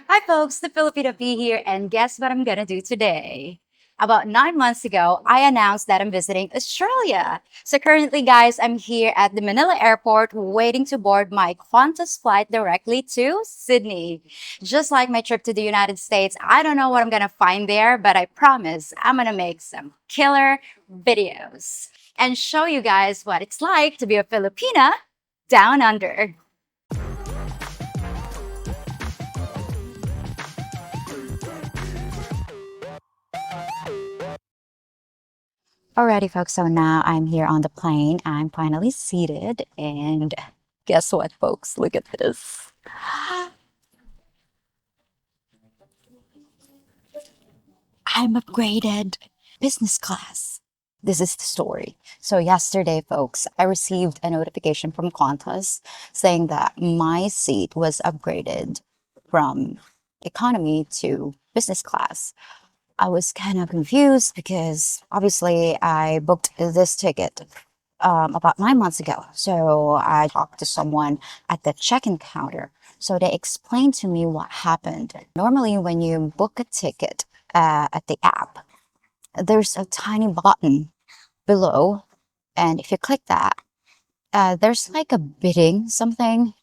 Hi folks, the Filipina P here, and guess what I'm gonna do today? About 9 months ago, I announced that I'm visiting Australia. So currently, guys, I'm here at the Manila airport waiting to board my Qantas flight directly to Sydney. Just like my trip to the United States, I don't know what I'm gonna find there, but I promise I'm gonna make some killer videos and show you guys what it's like to be a Filipina down under. Alrighty, folks. So now I'm here on the plane. I'm finally seated. And guess what, folks? Look at this. I'm upgraded business class. This is the story. So yesterday, folks, I received a notification from Qantas saying that my seat was upgraded from economy to business class. I was kind of confused because obviously I booked this ticket about 9 months ago. So I talked to someone at the check-in counter. So they explained to me what happened. Normally, when you book a ticket at the app, there's a tiny button below. And if you click that, there's like a bidding something.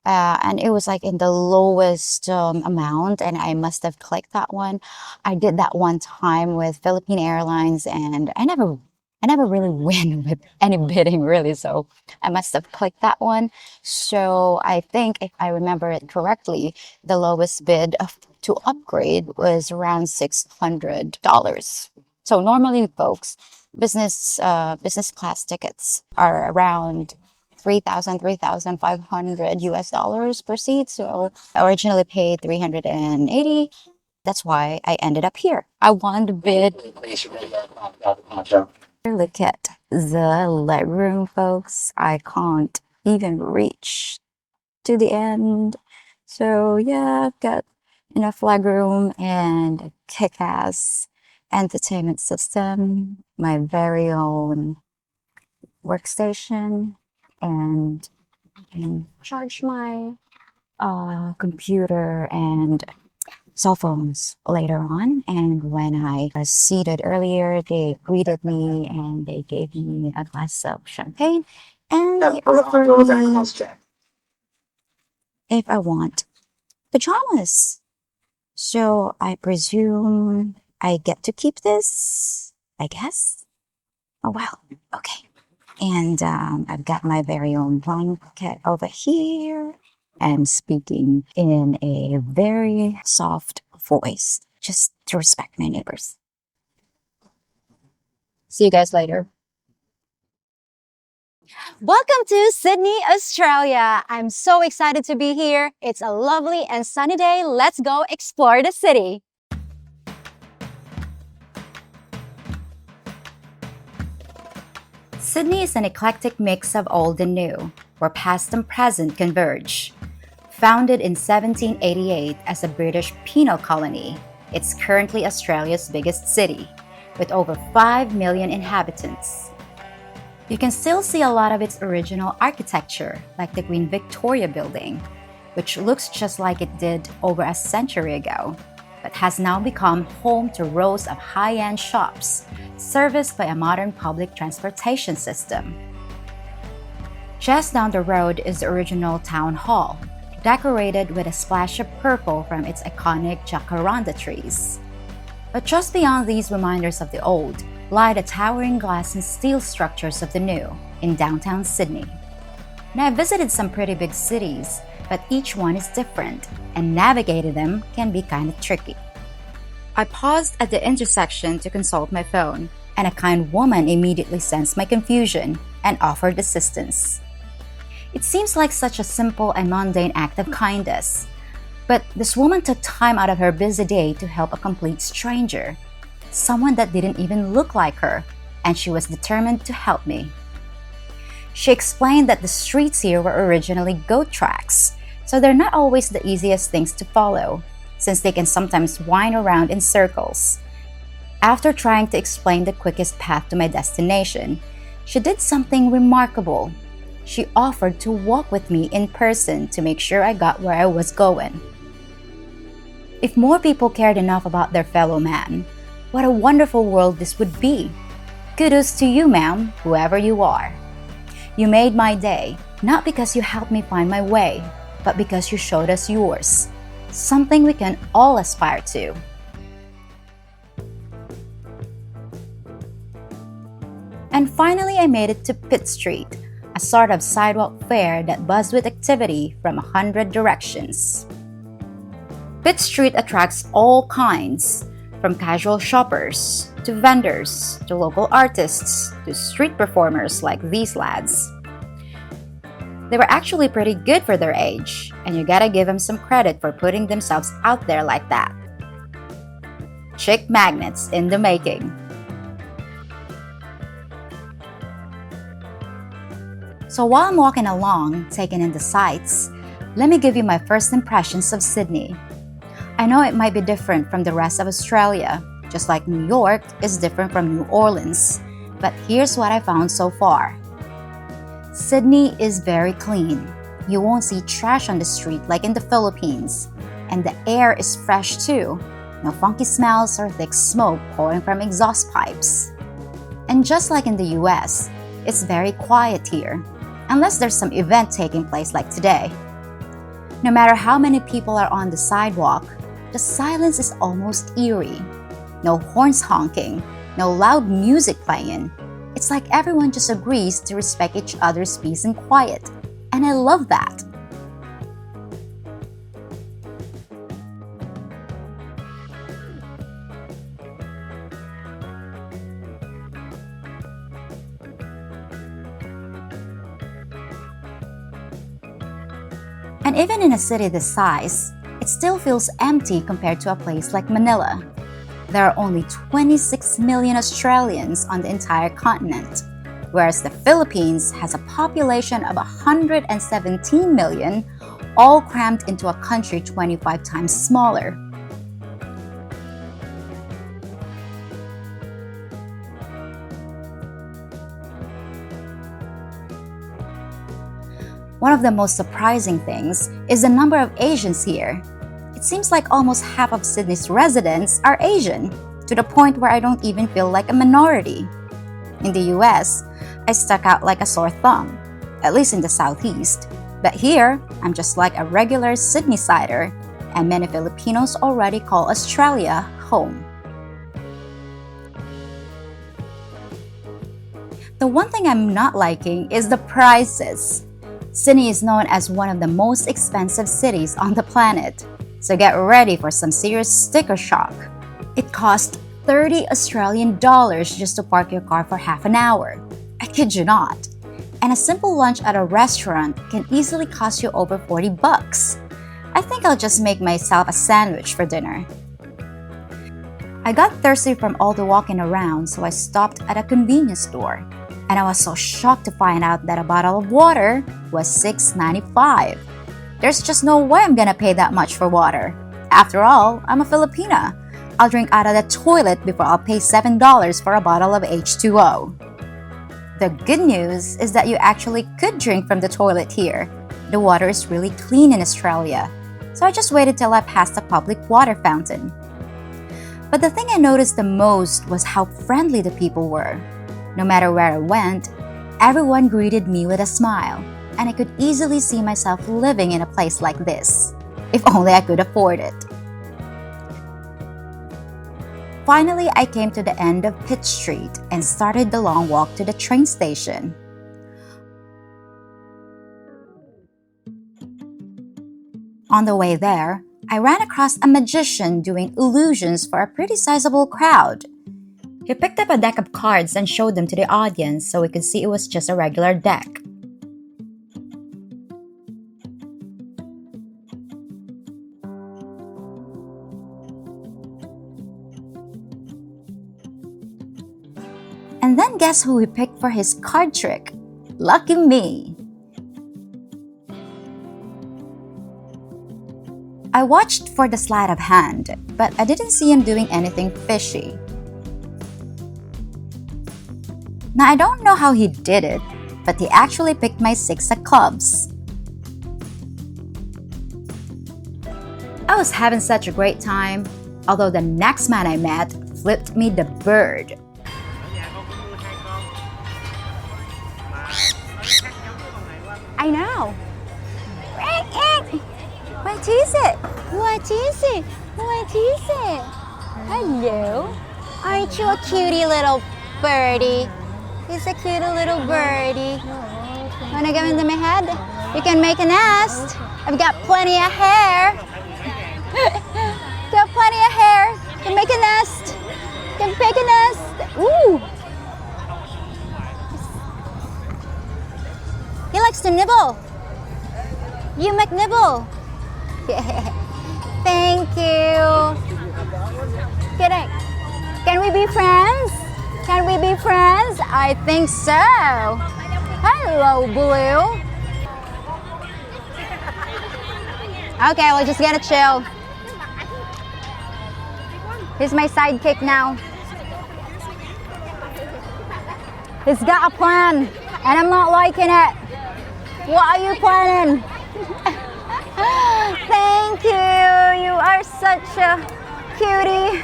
And it was like in the lowest amount, and I must have clicked that one. I did that one time with Philippine Airlines, and I never really win with any bidding really. So I must have clicked that one. So I think if I remember it correctly, the lowest bid to upgrade was around $600. So normally, folks, business class tickets are around 3,500 US dollars per seat. So I originally paid 380. That's why I ended up here. I won the bid. Look at the legroom, folks. I can't even reach to the end. So yeah, I've got enough legroom and a kick-ass entertainment system, my very own workstation, and I can charge my computer and cell phones later on. And when I was seated earlier, they greeted me and they gave me a glass of champagne and they offered me if I want pajamas. So I presume I get to keep this, I guess. Oh, well, okay. And I've got my very own blanket over here. I'm speaking in a very soft voice, just to respect my neighbors. See you guys later. Welcome to Sydney, Australia. I'm so excited to be here. It's a lovely and sunny day. Let's go explore the city. Sydney is an eclectic mix of old and new, where past and present converge. Founded in 1788 as a British penal colony, it's currently Australia's biggest city, with over 5 million inhabitants. You can still see a lot of its original architecture, like the Queen Victoria building, which looks just like it did over a century ago, but has now become home to rows of high-end shops, serviced by a modern public transportation system. Just down the road is the original town hall, decorated with a splash of purple from its iconic jacaranda trees. But just beyond these reminders of the old lie the towering glass and steel structures of the new in downtown Sydney. Now, I've visited some pretty big cities, but each one is different, and navigating them can be kind of tricky. I paused at the intersection to consult my phone, and a kind woman immediately sensed my confusion and offered assistance. It seems like such a simple and mundane act of kindness, but this woman took time out of her busy day to help a complete stranger, someone that didn't even look like her, and she was determined to help me. She explained that the streets here were originally goat tracks, so they're not always the easiest things to follow, since they can sometimes wind around in circles. After trying to explain the quickest path to my destination, she did something remarkable. She offered to walk with me in person to make sure I got where I was going. If more people cared enough about their fellow man, what a wonderful world this would be. Kudos to you, ma'am, whoever you are. You made my day, not because you helped me find my way, but because you showed us yours. Something we can all aspire to. And finally, I made it to Pitt Street, a sort of sidewalk fair that buzzed with activity from 100 directions. Pitt Street attracts all kinds, from casual shoppers, to vendors, to local artists, to street performers like these lads. They were actually pretty good for their age, and you gotta give them some credit for putting themselves out there like that. Chick magnets in the making. So while I'm walking along, taking in the sights, let me give you my first impressions of Sydney. I know it might be different from the rest of Australia, just like New York is different from New Orleans, but here's what I found so far. Sydney is very clean. You won't see trash on the street like in the Philippines, and the air is fresh too. No funky smells or thick smoke pouring from exhaust pipes. And just like in the US, it's very quiet here, unless there's some event taking place like today. No matter how many people are on the sidewalk, the silence is almost eerie. No horns honking, no loud music playing. It's like everyone just agrees to respect each other's peace and quiet. And I love that. And even in a city this size, it still feels empty compared to a place like Manila. There are only 26 million Australians on the entire continent, whereas the Philippines has a population of 117 million, all crammed into a country 25 times smaller. One of the most surprising things is the number of Asians here. It seems like almost half of Sydney's residents are Asian, to the point where I don't even feel like a minority. In the US, I stuck out like a sore thumb, at least in the Southeast. But here, I'm just like a regular Sydney-sider, and many Filipinos already call Australia home. The one thing I'm not liking is the prices. Sydney is known as one of the most expensive cities on the planet, so get ready for some serious sticker shock. It costs 30 Australian dollars just to park your car for half an hour. I kid you not. And a simple lunch at a restaurant can easily cost you over 40 bucks. I think I'll just make myself a sandwich for dinner. I got thirsty from all the walking around, so I stopped at a convenience store. And I was so shocked to find out that a bottle of water was $6.95. There's just no way I'm gonna pay that much for water. After all, I'm a Filipina. I'll drink out of the toilet before I'll pay $7 for a bottle of H2O. The good news is that you actually could drink from the toilet here. The water is really clean in Australia, so I just waited till I passed a public water fountain. But the thing I noticed the most was how friendly the people were. No matter where I went, everyone greeted me with a smile, and I could easily see myself living in a place like this, if only I could afford it. Finally, I came to the end of Pitt Street and started the long walk to the train station. On the way there, I ran across a magician doing illusions for a pretty sizable crowd. He picked up a deck of cards and showed them to the audience so we could see it was just a regular deck. And then guess who he picked for his card trick? Lucky me! I watched for the sleight of hand, but I didn't see him doing anything fishy. Now I don't know how he did it, but he actually picked my 6 of clubs. I was having such a great time, although the next man I met flipped me the bird. I know. What is it? What is it? What is it? Hello. Aren't you a cutie little birdie? He's a cute little birdie. Wanna go into my head? You can make a nest. I've got plenty of hair. Got plenty of hair. Can make a nest. Can make a nest. Ooh. He likes to nibble. You make nibble. Thank you. Can we be friends? Can we be friends? I think so. Hello, Blue. Okay, we're just gonna chill. He's my sidekick now. He's got a plan, and I'm not liking it. What are you planning? Thank you. You are such a cutie.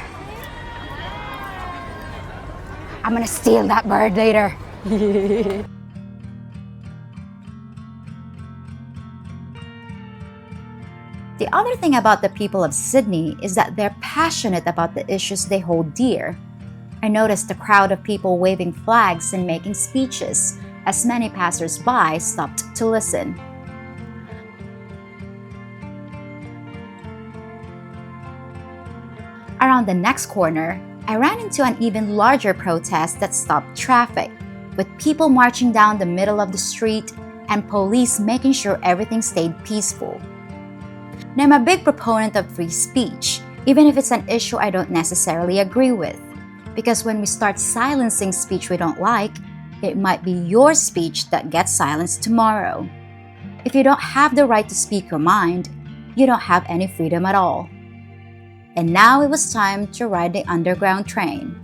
I'm gonna steal that bird later. The other thing about the people of Sydney is that they're passionate about the issues they hold dear. I noticed a crowd of people waving flags and making speeches as many passers-by stopped to listen. Around the next corner, I ran into an even larger protest that stopped traffic, with people marching down the middle of the street and police making sure everything stayed peaceful. Now, I'm a big proponent of free speech, even if it's an issue I don't necessarily agree with, because when we start silencing speech we don't like, it might be your speech that gets silenced tomorrow. If you don't have the right to speak your mind, you don't have any freedom at all. And now it was time to ride the underground train.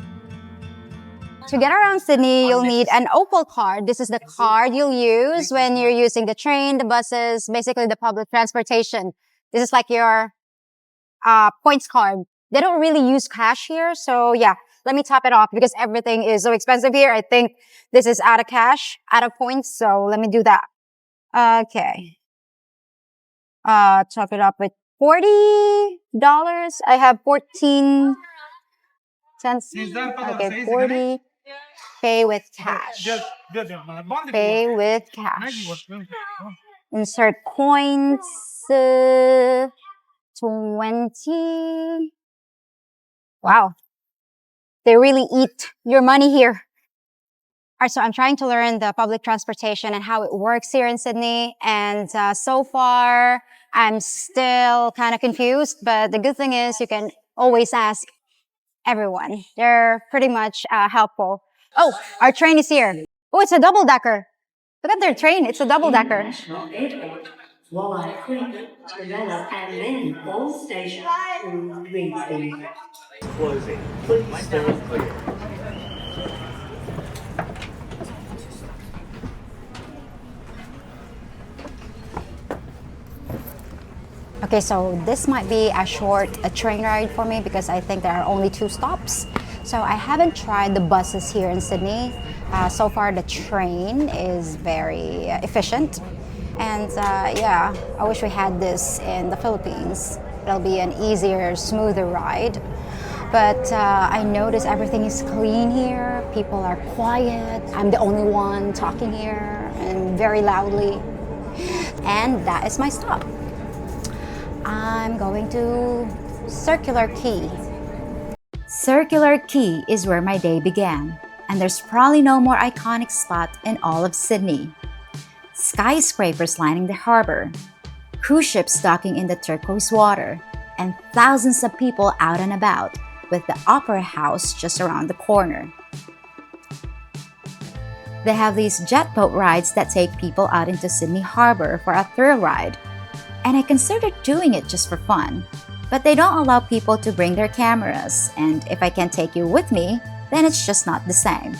To get around Sydney, you'll need an Opal card. This is the card you'll use when you're using the train, the buses, basically the public transportation. This is like your points card. They don't really use cash here, so yeah, let me top it off because everything is so expensive here. I think this is out of cash, out of points, so let me do that. Okay. Top it up with $40. I have 14 cents. Okay, 40. Pay with cash. Pay with cash. Insert coins. 20. Wow. They really eat your money here. All right, so I'm trying to learn the public transportation and how it works here in Sydney. And so far, I'm still kind of confused. But the good thing is you can always ask everyone. They're pretty much helpful. Oh, our train is here. Oh, it's a double-decker. Look at their train. It's a double-decker. International Airport, Walleye Creek, Trevella, and then all stations through Greensby. Closing. Please stand clear. Okay, so this might be a short train ride for me because I think there are only 2 stops. So I haven't tried the buses here in Sydney. So far, the train is very efficient. And yeah, I wish we had this in the Philippines. It'll be an easier, smoother ride. But I notice everything is clean here. People are quiet. I'm the only one talking here and very loudly. And that is my stop. I'm going to Circular Quay. Circular Quay is where my day began, and there's probably no more iconic spot in all of Sydney. Skyscrapers lining the harbor, cruise ships docking in the turquoise water, and thousands of people out and about, with the Opera House just around the corner. They have these jet boat rides that take people out into Sydney Harbor for a thrill ride, and I considered doing it just for fun. But they don't allow people to bring their cameras, and if I can't take you with me, then it's just not the same.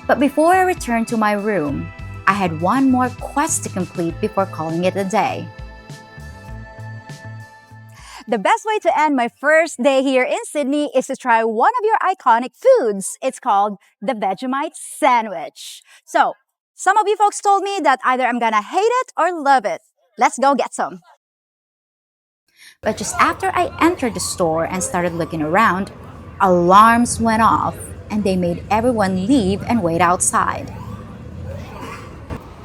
But before I returned to my room, I had one more quest to complete before calling it a day. The best way to end my first day here in Sydney is to try one of your iconic foods. It's called the Vegemite sandwich. So, some of you folks told me that either I'm gonna hate it or love it. Let's go get some. But just after I entered the store and started looking around, alarms went off and they made everyone leave and wait outside.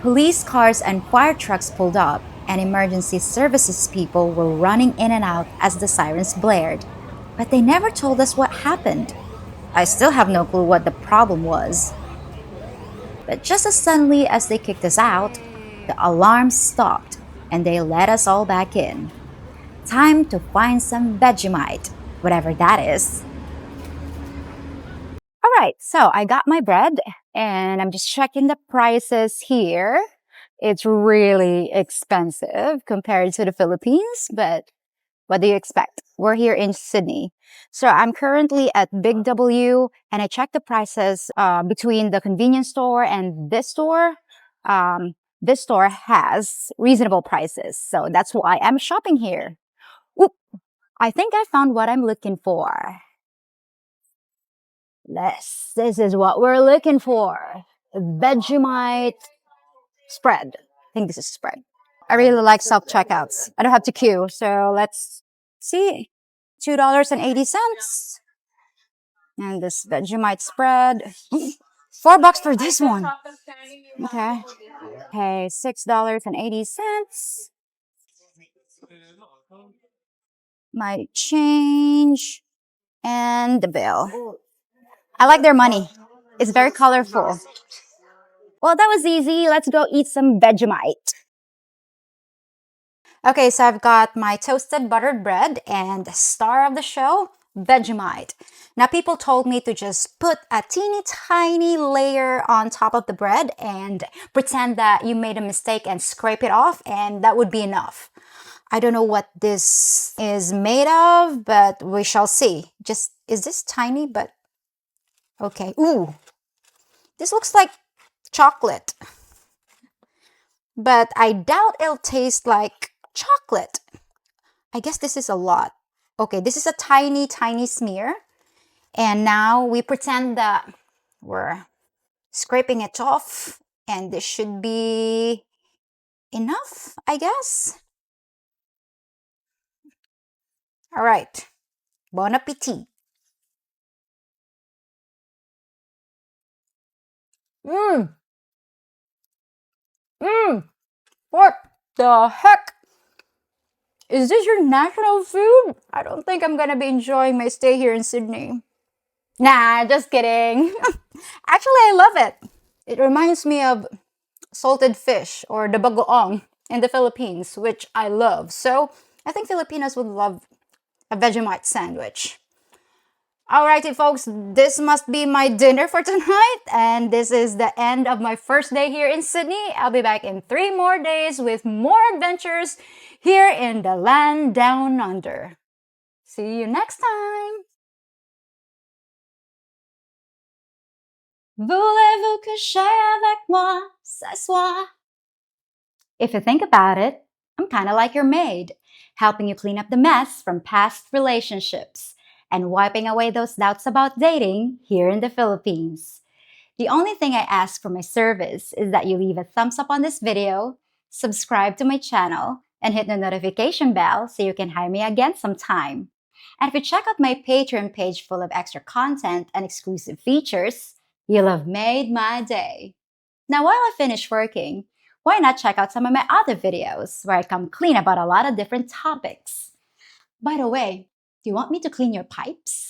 Police cars and fire trucks pulled up, and emergency services people were running in and out as the sirens blared. But they never told us what happened. I still have no clue what the problem was. But just as suddenly as they kicked us out, the alarm stopped and they let us all back in. Time to find some Vegemite, whatever that is. All right, so I got my bread and I'm just checking the prices here. It's really expensive compared to the Philippines, but what do you expect? We're here in Sydney. So I'm currently at Big W and I checked the prices between the convenience store and this store. This store has reasonable prices, so that's why I'm shopping here. Oop, I think I found what I'm looking for. This is what we're looking for. Vegemite spread. I think this is spread. I really like self-checkouts. I don't have to queue. So let's see. $2.80. And this Vegemite spread. $4 for this one. Okay. Okay, $6.80. My change and the bill. I like their money. It's very colorful. Well, that was easy. Let's go eat some Vegemite. Okay, so I've got my toasted buttered bread and the star of the show, Vegemite. Now, people told me to just put a teeny tiny layer on top of the bread and pretend that you made a mistake and scrape it off, and that would be enough. I don't know what this is made of, but we shall see. Is this tiny? But okay. Ooh, this looks like chocolate. But I doubt it'll taste like chocolate. I guess this is a lot. Okay, this is a tiny, tiny smear. And now we pretend that we're scraping it off. And this should be enough, I guess. All right. Bon appetit. What the heck? Is this your national food? I don't think I'm gonna be enjoying my stay here in Sydney. Nah, just kidding. Actually, I love it. It reminds me of salted fish or the bagoong in the Philippines, which I love. So I think Filipinos would love a Vegemite sandwich. Alrighty, folks, this must be my dinner for tonight, and this is the end of my first day here in Sydney. I'll be back in 3 more days with more adventures here in the land down under. See you next time! Voulez-vous coucher avec moi ce soir? If you think about it, I'm kind of like your maid, helping you clean up the mess from past relationships and wiping away those doubts about dating here in the Philippines. The only thing I ask for my service is that you leave a thumbs up on this video, subscribe to my channel, and hit the notification bell so you can hire me again sometime. And if you check out my Patreon page full of extra content and exclusive features, you'll have made my day. Now, while I finish working, why not check out some of my other videos where I come clean about a lot of different topics? By the way, do you want me to clean your pipes?